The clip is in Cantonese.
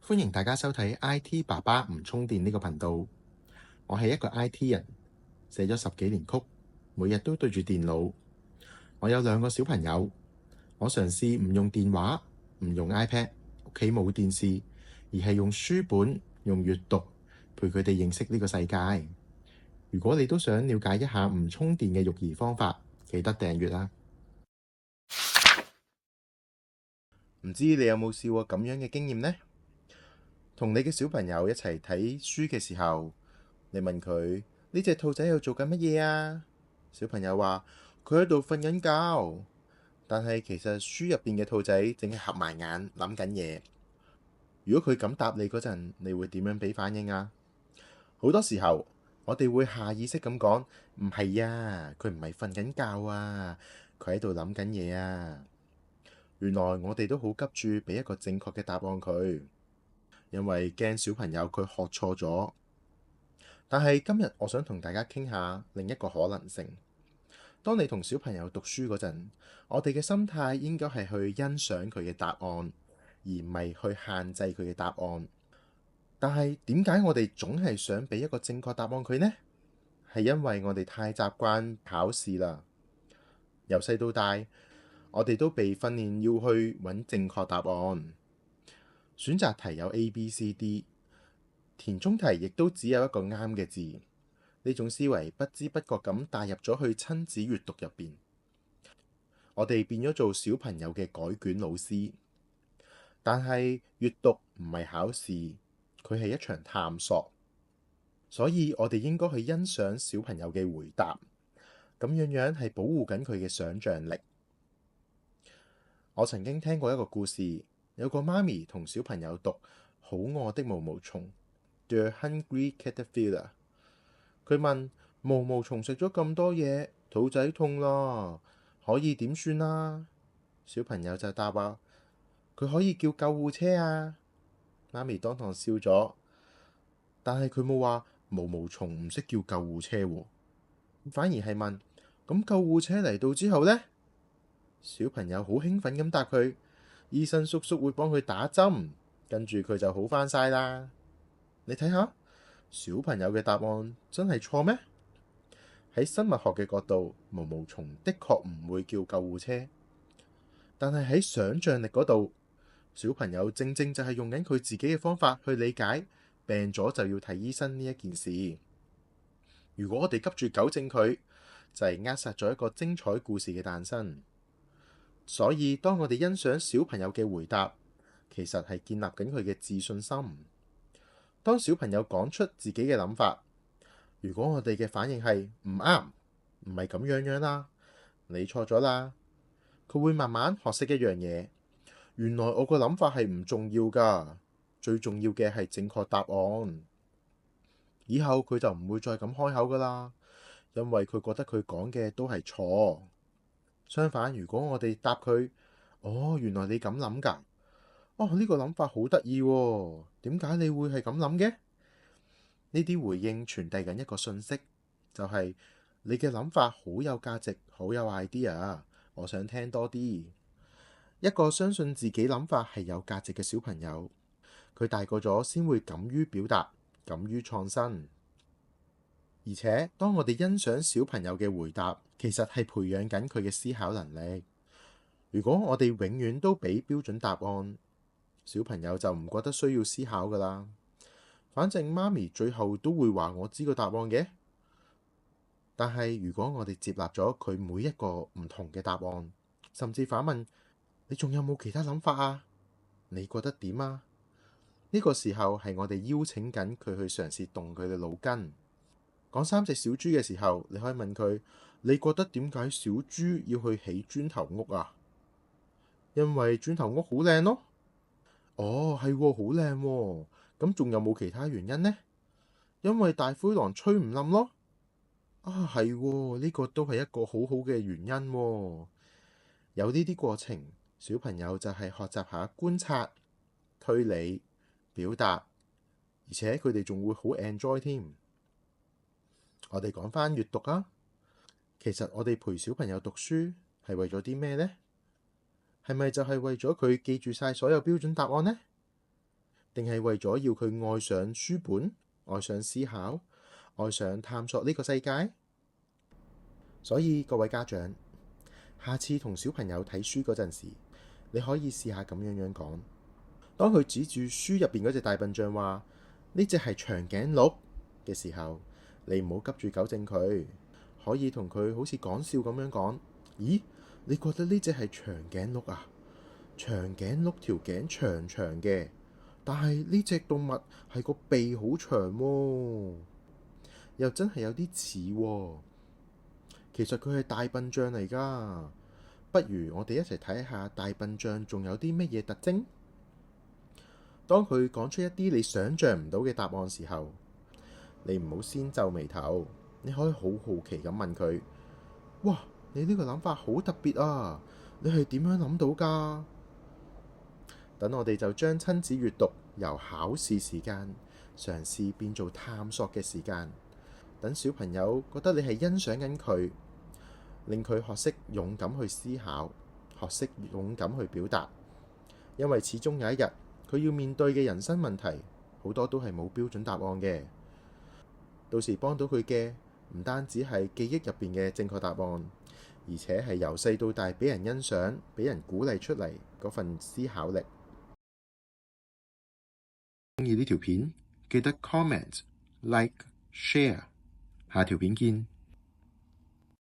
歡迎大家收睇 IT 爸爸唔充電呢個頻道。我係一個 IT 人，寫咗10幾年曲，每日都對住電腦。我有2個小朋友，我嘗試唔用電話，唔用 iPad，屋企冇電視，而係用書本、用閱讀陪佢哋認識呢個世界。如果你都想了解一下唔充電嘅育兒方法，記得訂閱啦。唔知你有冇試過咁樣嘅經驗呢？同你嘅小朋友一齊睇書嘅時候，你問佢呢隻兔仔又做緊乜嘢啊？小朋友話佢喺度瞓緊覺，但係其實書入邊嘅兔仔淨係合埋眼諗緊嘢。如果佢咁答你嗰陣，你會點樣俾反應啊？好多時候我哋會下意識咁講，唔係啊，佢唔係瞓緊覺啊，佢喺度諗緊嘢啊。原來我哋都好急住俾一個正確嘅答案佢，因為驚小朋友佢學錯咗。但係今日我想同大家傾下另一個可能性。當你同小朋友讀書嗰陣，我哋嘅心態應該係去欣賞佢嘅答案，而唔係去限制佢嘅答案。但係點解我哋總係想俾一個正確答案佢呢？係因為我哋太習慣考試啦。由細到大，我哋都被訓練要去揾正確答案。選擇題有 A、B、C、D， 填充題亦都只有一個啱嘅字。呢種思維不知不覺咁帶入咗去親子閱讀入邊，我哋變咗做小朋友嘅改卷老師。但係閱讀唔係考試，佢係一場探索，所以我哋應該去欣賞小朋友嘅回答，咁樣係保護緊佢嘅想像力。我曾經聽過一個故事，有個媽咪同小朋友讀《好餓的毛毛蟲》The Hungry Caterpillar。佢問毛毛蟲食咗咁多嘢，肚仔痛啦，可以點算啊？小朋友就答話：佢可以叫救護車啊！媽咪當堂笑咗，但係佢冇話毛毛蟲唔識叫救護車喎，反而係問：咁救護車嚟到之後呢？小朋友好興奮咁答佢：醫生叔叔會幫佢打針，跟住佢就好返晒啦。你睇下，小朋友嘅答案真係錯咩？喺生物學嘅角度，毛毛蟲的確唔會叫救護車，但係喺想像力嗰度，小朋友正正就係用緊佢自己嘅方法去理解病咗就要睇醫生呢一件事。如果我哋急住糾正佢，就係扼殺咗一個精彩故事嘅誕生。所以當我哋欣賞小朋友嘅回答，其實係建立緊佢嘅自信心。當小朋友講出自己嘅諗法，如果我哋嘅反應係唔啱，唔係咁樣啦，你錯咗啦，佢會慢慢學識一樣嘢。原來我個諗法係唔重要㗎，最重要嘅係正確答案。以後佢就唔會再咁開口㗎啦，因為佢覺得佢講嘅都係錯。相反，如果我哋答佢：哦，原來你咁諗㗎，哦，呢個諗法好得意喎，點解你會係咁諗嘅？呢啲回應傳遞緊一個訊息，就係你嘅諗法好有價值，好有 idea，我想聽多啲。一個相信自己諗法係有價值嘅小朋友，佢大個咗先會敢於表達，敢於創新。而且當我哋欣賞小朋友嘅回答，其實係培養緊佢嘅思考能力。如果我哋永遠都俾標準答案，小朋友就唔覺得需要思考㗎啦。反正媽咪最後都會話我知個答案嘅。但係如果我哋接納咗佢每一個唔同嘅答案，甚至反問你仲有冇其他諗法啊？你覺得點啊？呢個時候係我哋邀請緊佢去嘗試動佢嘅腦筋。講3隻小豬嘅時候，你可以問佢：你覺得點解小豬要去起磚頭屋啊？因為磚頭屋好靚咯。哦，係喎，好靚喎。咁仲有冇其他原因呢？因為大灰狼吹唔冧咯。啊，係喎，呢個都係一個好好嘅原因喎。有呢啲過程，小朋友就係學習下觀察、推理、表達，而且佢哋仲會好 enjoy 添。我哋講返閱讀啊，其實我哋陪小朋友讀書係為咗啲咩呢？係咪就係為咗佢記住晒所有標準答案呢？定係為咗要佢愛上書本、愛上思考、愛上探索呢個世界？所以各位家長，下次同小朋友睇書嗰陣時，你可以試下咁樣講。當佢指住書入邊嗰隻大笨象話呢隻係長頸鹿嘅時候，你唔好急住糾正佢，可以同佢好似講笑咁樣講：咦，你覺得呢隻係長頸鹿啊？長頸鹿條頸長長嘅，但係呢隻動物係個鼻好長喎，又真係有啲似喎。其實佢係大笨象嚟㗎。不如我哋一齊睇下大笨象仲有啲乜嘢特徵。當佢講出一啲你想象唔到嘅答案時候，你唔好先皺眉頭，你可以好好奇咁問佢：哇，你呢個諗法好特別啊！你係點樣諗到㗎？等我哋就將親子閱讀由考試時間嘗試變做探索嘅時間。等小朋友覺得你係欣賞緊佢，令佢學識勇敢去思考，學識勇敢去表達。因為始終有一日佢要面對嘅人生問題，好多都係冇標準答案嘅。到時幫到佢嘅唔單止係記憶入邊嘅正確答案，而且係由細到大俾人欣賞、俾人鼓勵出嚟嗰份思考力。鍾意呢條片，記得 comment、like、share。下條片見。